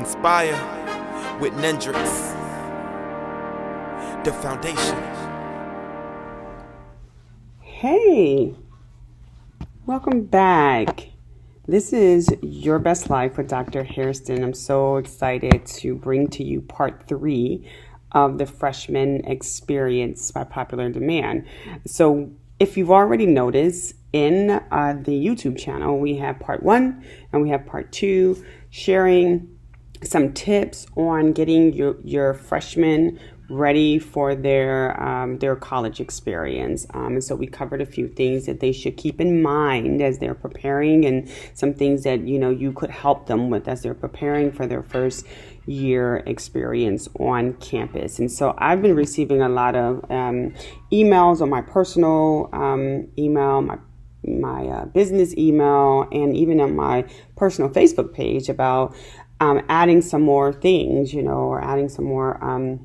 Inspire with Nendrix. The foundation. Hey, welcome back. This is Your Best Life with Dr. Hairston. I'm so excited to bring to you part 3 of the Freshmen Experience by popular demand. So if you've already noticed, in the YouTube channel, we have part 1 and we have part 2, sharing some tips on getting your freshmen ready for their college experience. And so we covered a few things that they should keep in mind as they're preparing, and some things that you could help them with as they're preparing for their first year experience on campus. And so I've been receiving a lot of emails on my personal email, my business email, and even on my personal Facebook page about adding some more things, or adding some more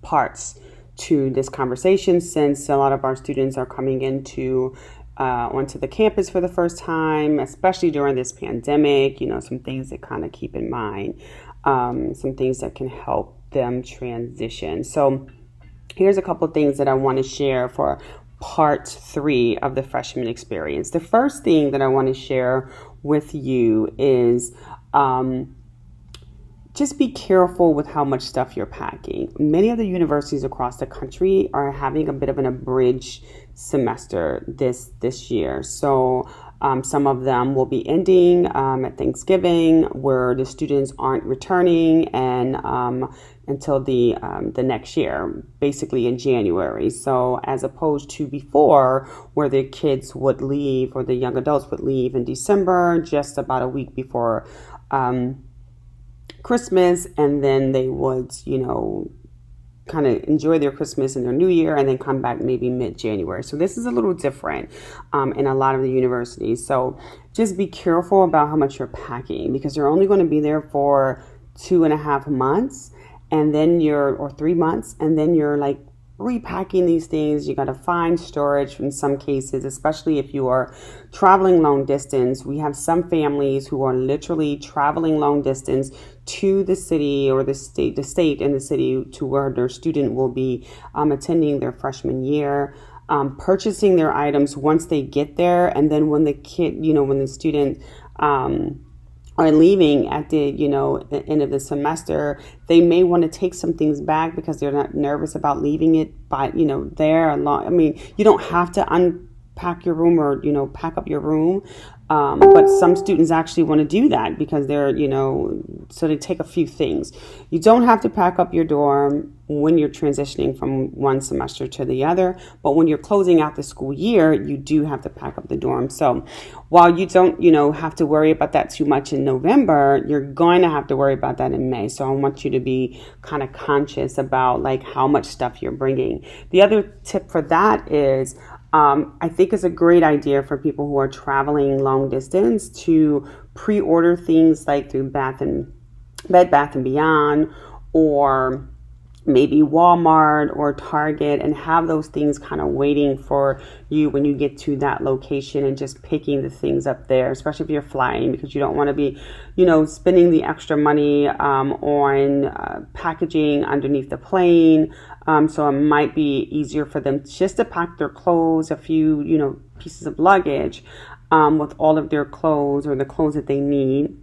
parts to this conversation, since a lot of our students are coming onto the campus for the first time, especially during this pandemic. Some things that kind of keep in mind, some things that can help them transition. So here's a couple things that I want to share for part 3 of the freshman experience. The first thing that I want to share with you is just be careful with how much stuff you're packing. Many of the universities across the country are having a bit of an abridged semester this year. So some of them will be ending at Thanksgiving, where the students aren't returning and until the next year, basically in January. So as opposed to before, where the kids would leave, or the young adults would leave in December, just about a week before Christmas, and then they would, kind of enjoy their Christmas and their New Year, and then come back maybe mid-January. So this is a little different in a lot of the universities. So just be careful about how much you're packing, because you're only going to be there for 2.5 months, and then or 3 months, and then you're like repacking these things. You got to find storage in some cases, especially if you are traveling long distance. We have some families who are literally traveling long distance to the city or the state and the city to where their student will be attending their freshman year, purchasing their items once they get there. And then when when the student are leaving at the end of the semester, they may want to take some things back because they're not nervous about leaving it there along. I mean, you don't have to unpack your room or pack up your room, but some students actually want to do that because they're so they take a few things. You don't have to pack up your dorm when you're transitioning from one semester to the other, but when you're closing out the school year, you do have to pack up the dorm. So while you don't have to worry about that too much in November, you're going to have to worry about that in May. So I want you to be kind of conscious about like how much stuff you're bringing. The other tip for that is I think it's a great idea for people who are traveling long distance to pre-order things like through Bed Bath & Beyond, or maybe Walmart or Target, and have those things kind of waiting for you when you get to that location, and just picking the things up there, especially if you're flying, because you don't want to be, spending the extra money on packaging underneath the plane. So it might be easier for them just to pack their clothes, a few, pieces of luggage with all of their clothes or the clothes that they need.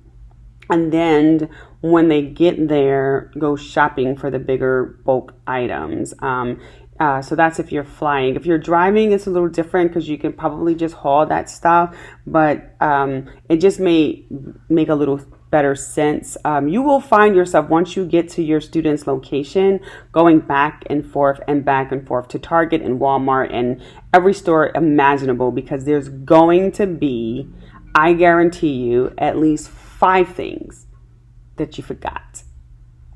And then when they get there, go shopping for the bigger bulk items. So that's if you're flying. If you're driving, it's a little different because you can probably just haul that stuff. But it just may make a little better sense. You will find yourself, once you get to your student's location, going back and forth to Target and Walmart and every store imaginable, because there's going to be, I guarantee you, at least 5 things that you forgot.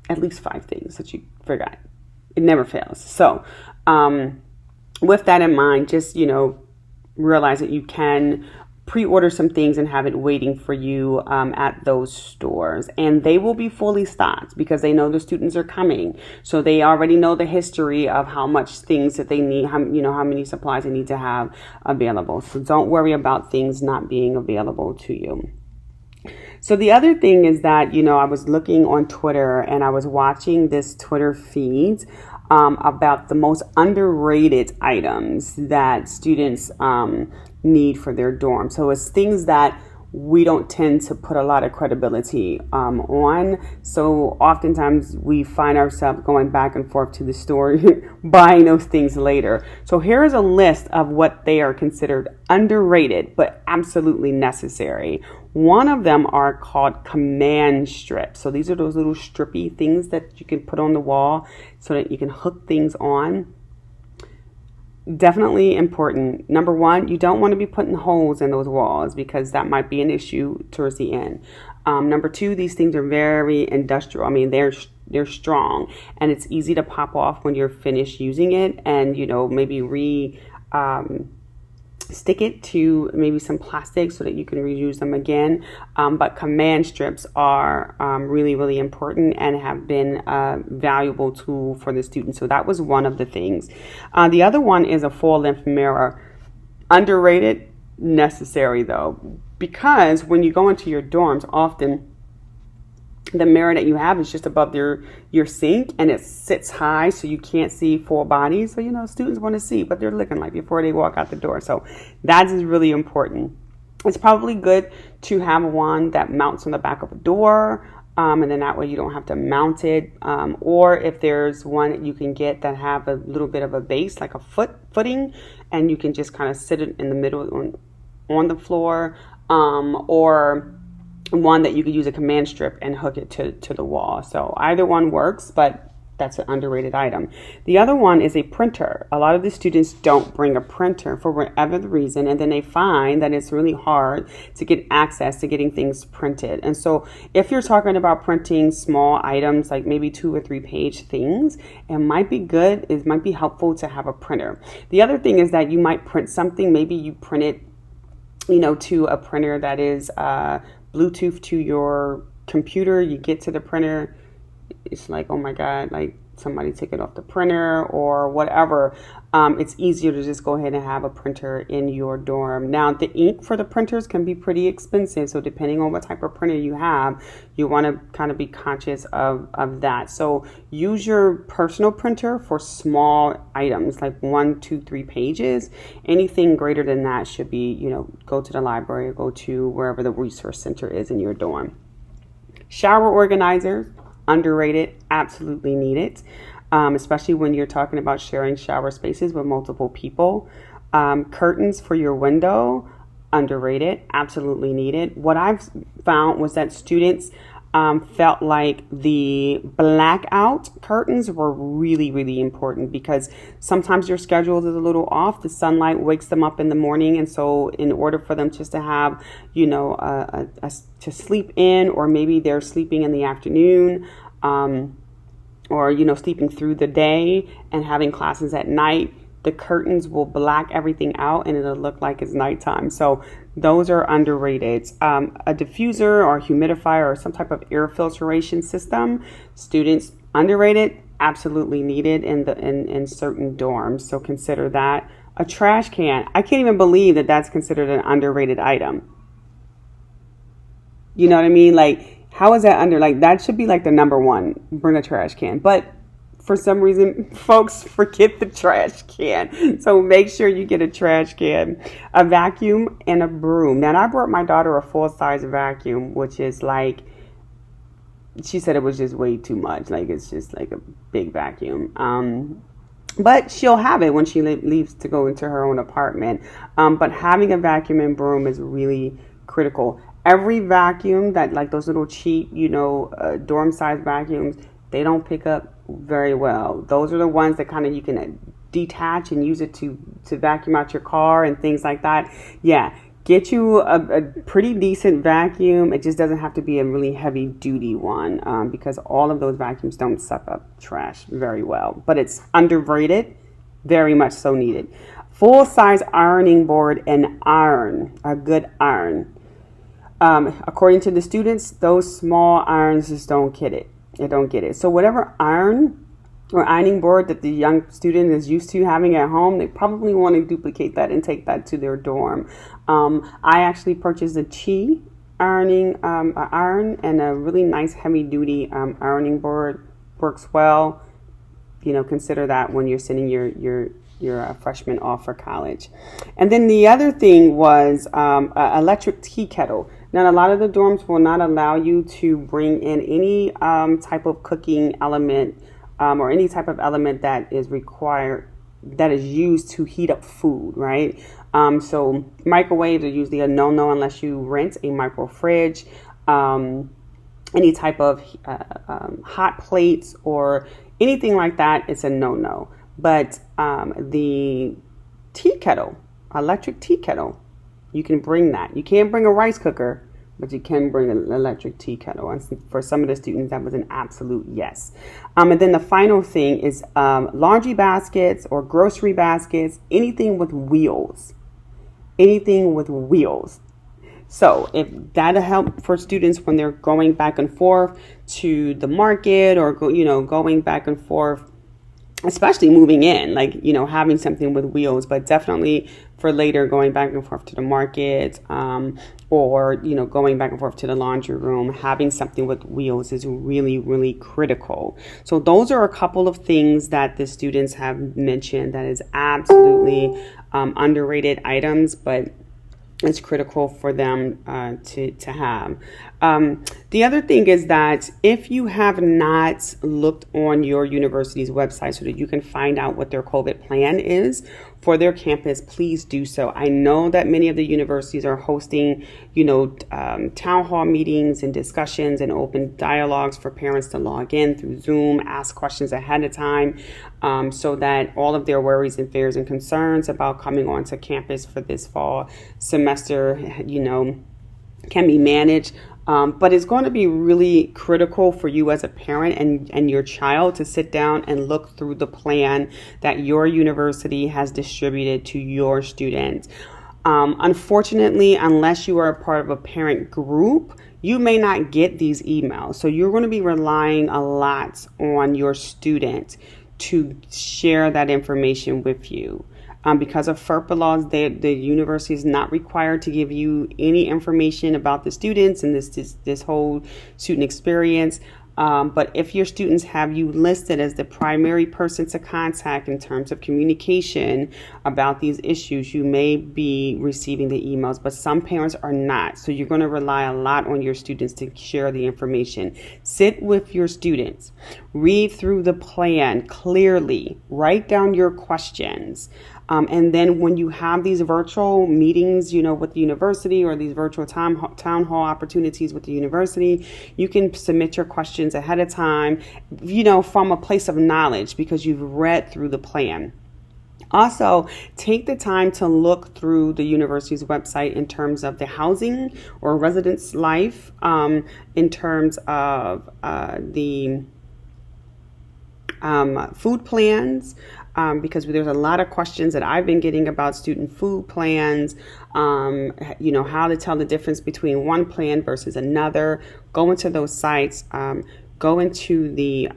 At least 5 things that you forgot. It never fails. So with that in mind, just, realize that you can pre-order some things and have it waiting for you at those stores, and they will be fully stocked because they know the students are coming, so they already know the history of how much things that they need, how many supplies they need to have available. So don't worry about things not being available to you. So the other thing is that, I was looking on Twitter and I was watching this Twitter feed about the most underrated items that students need for their dorm. So it's things that we don't tend to put a lot of credibility on. So oftentimes we find ourselves going back and forth to the store buying those things later. So here is a list of what they are considered underrated but absolutely necessary. One of them are called command strips. So these are those little strippy things that you can put on the wall so that you can hook things on. Definitely important. Number one, you don't want to be putting holes in those walls because that might be an issue towards the end. Number two, these things are very industrial. I mean, they're strong and it's easy to pop off when you're finished using it, and maybe stick it to maybe some plastic so that you can reuse them again. But command strips are really, really important and have been a valuable tool for the students. So that was one of the things. The other one is a full-length mirror. Underrated, necessary though, because when you go into your dorms, often the mirror that you have is just above your sink and it sits high so you can't see full bodies. So, students want to see what they're looking like before they walk out the door. So that is really important. It's probably good to have one that mounts on the back of a door. And then that way you don't have to mount it. Or if there's one that you can get that have a little bit of a base, like a footing, and you can just kind of sit it in the middle on the floor, or one that you could use a command strip and hook it to the wall. So either one works, but that's an underrated item. The other one is a printer. A lot of the students don't bring a printer for whatever the reason, and then they find that it's really hard to get access to getting things printed. And so if you're talking about printing small items, like maybe 2 or 3 page things, it might be helpful to have a printer. The other thing is that you might print something, maybe you print it, to a printer that is Bluetooth to your computer. You get to the printer, it's like, oh my God, like somebody took it off the printer or whatever. It's easier to just go ahead and have a printer in your dorm. Now, the ink for the printers can be pretty expensive. So depending on what type of printer you have, you want to kind of be conscious of that. So use your personal printer for small items like 1, 2, 3 pages. Anything greater than that should be, go to the library or go to wherever the resource center is in your dorm. Shower organizers. Underrated, absolutely needed, especially when you're talking about sharing shower spaces with multiple people. Curtains for your window, underrated, absolutely needed. What I've found was that students felt like the blackout curtains were really, really important because sometimes your schedule is a little off. The sunlight wakes them up in the morning. And so in order for them just to have, to sleep in, or maybe they're sleeping in the afternoon, or, sleeping through the day and having classes at night, the curtains will black everything out and it'll look like it's nighttime. So those are underrated. A diffuser or humidifier or some type of air filtration system, students, underrated, absolutely needed in certain dorms. So consider that. A trash can. I can't even believe that that's considered an underrated item. You know what I mean? Like, how is that that should be like the number one, bring a trash can. But for some reason, folks forget the trash can. So make sure you get a trash can, a vacuum, and a broom. Now, I brought my daughter a full-size vacuum, which is like, she said it was just way too much. Like, it's just like a big vacuum. But she'll have it when she leaves to go into her own apartment. But having a vacuum and broom is really critical. Every vacuum that, like those little cheap, dorm-size vacuums, they don't pick up very well. Those are the ones that kind of you can detach and use it to vacuum out your car and things like that. Yeah, get you a pretty decent vacuum. It just doesn't have to be a really heavy duty one, because all of those vacuums don't suck up trash very well. But it's underrated, very much so needed. Full-size ironing board and iron, a good iron. According to the students, those small irons just don't get it. They don't get it. So whatever iron or ironing board that the young student is used to having at home, they probably want to duplicate that and take that to their dorm. I actually purchased a Chi iron and a really nice heavy duty ironing board works well. Consider that when you're sending your freshman off for college. And then the other thing was electric tea kettle. Now, a lot of the dorms will not allow you to bring in any type of cooking element or any type of element that is used to heat up food, right? So microwaves are usually a no-no unless you rent a micro fridge. Any type of hot plates or anything like that, it's a no-no. But the tea kettle, electric tea kettle, you can bring that. You can't bring a rice cooker, but you can bring an electric tea kettle. And for some of the students, that was an absolute yes. And then the final thing is laundry baskets or grocery baskets, anything with wheels. Anything with wheels. So if that'll help for students when they're going back and forth to the market or going back and forth, especially moving in, having something with wheels, but definitely for later going back and forth to the market, or going back and forth to the laundry room, having something with wheels is really, really critical. So those are a couple of things that the students have mentioned that is absolutely underrated items, but it's critical for them to have. The other thing is that if you have not looked on your university's website so that you can find out what their COVID plan is for their campus, please do so. I know that many of the universities are hosting, town hall meetings and discussions and open dialogues for parents to log in through Zoom, ask questions ahead of time, so that all of their worries and fears and concerns about coming onto campus for this fall semester, can be managed. But it's going to be really critical for you as a parent and your child to sit down and look through the plan that your university has distributed to your students. Unfortunately, unless you are a part of a parent group, you may not get these emails. So you're going to be relying a lot on your student to share that information with you. Because of FERPA laws, the university is not required to give you any information about the students and this whole student experience. But if your students have you listed as the primary person to contact in terms of communication about these issues, you may be receiving the emails, but some parents are not. So you're going to rely a lot on your students to share the information. Sit with your students, read through the plan clearly, write down your questions. And then when you have these virtual meetings, with the university or these virtual town hall opportunities with the university, you can submit your questions ahead of time, from a place of knowledge because you've read through the plan. Also, take the time to look through the university's website in terms of the housing or residence life, in terms of the food plans. Because there's a lot of questions that I've been getting about student food plans, how to tell the difference between one plan versus another. Go into those sites, go into the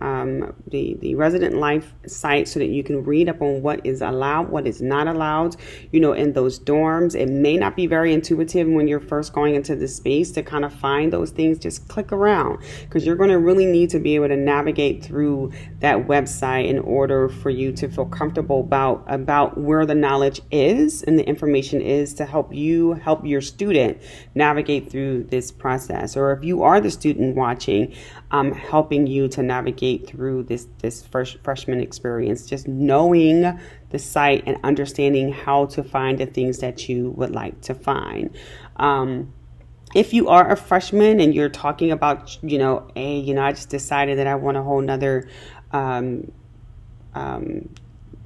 resident life site so that you can read up on what is allowed, what is not allowed, in those dorms. It may not be very intuitive when you're first going into the space to kind of find those things. Just click around because you're going to really need to be able to navigate through that website in order for you to feel comfortable about where the knowledge is and the information is to help your student navigate through this process. Or if you are the student watching, helping you to navigate through this freshman experience, just knowing the site and understanding how to find the things that you would like to find. If you are a freshman and you're talking about, I just decided that I want a whole nother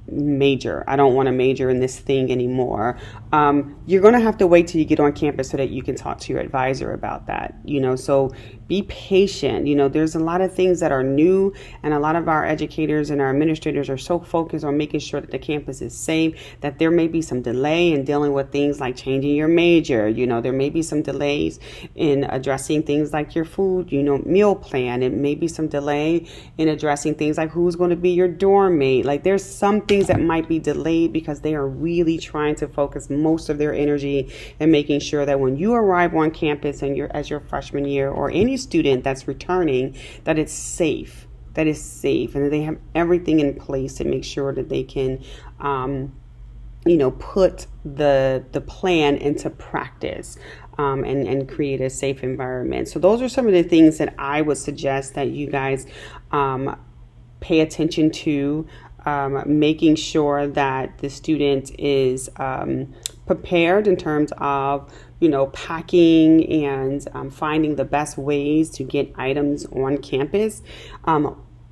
major. I don't want to major in this thing anymore. You're going to have to wait till you get on campus so that you can talk to your advisor about that. So be patient. There's a lot of things that are new, and a lot of our educators and our administrators are so focused on making sure that the campus is safe that there may be some delay in dealing with things like changing your major. There may be some delays in addressing things like your food, meal plan. It may be some delay in addressing things like who's going to be your dorm mate. Like there's something things that might be delayed because they are really trying to focus most of their energy in making sure that when you arrive on campus and as your freshman year, or any student that's returning, that it's safe. That is safe, and that they have everything in place to make sure that they can put the plan into practice, and create a safe environment. So those are some of the things that I would suggest that you guys pay attention to, making sure that the student is prepared in terms of packing and finding the best ways to get items on campus.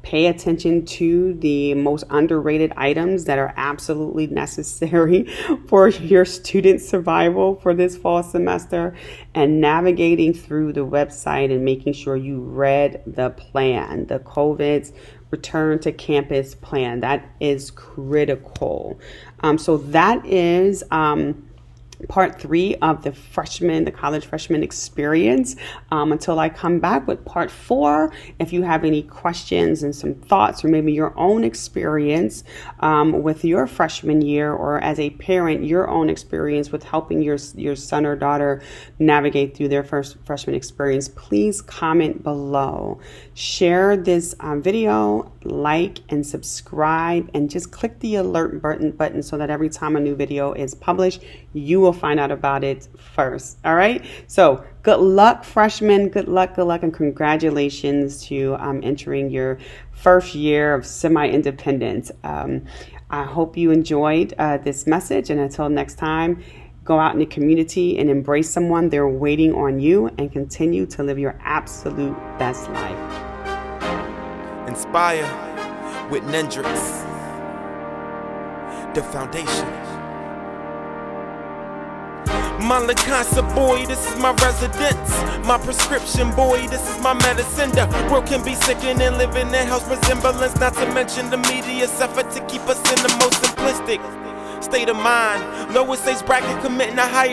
Pay attention to the most underrated items that are absolutely necessary for your student survival for this fall semester, and navigating through the website and making sure you read the plan, the COVID's return to campus plan. That is critical. So that is part 3 of the college freshman experience. Until I come back with part 4, if you have any questions and some thoughts, or maybe your own experience with your freshman year, or as a parent, your own experience with helping your son or daughter navigate through their first freshman experience, please comment below. Share this video, like and subscribe, and just click the alert button so that every time a new video is published, you will find out about it first. All right. So good luck, freshmen. Good luck, and congratulations to entering your first year of semi-independence. I hope you enjoyed this message, and until next time, go out in the community and embrace someone. They're waiting on you, and continue to live your absolute best life. Inspire with Nendrix, the foundation. My Lacasa boy, this is my residence. My prescription boy, this is my medicine. The world can be sickening, living in house resemblance. Not to mention the media's effort to keep us in the most simplistic state of mind. Lowest age bracket committing a higher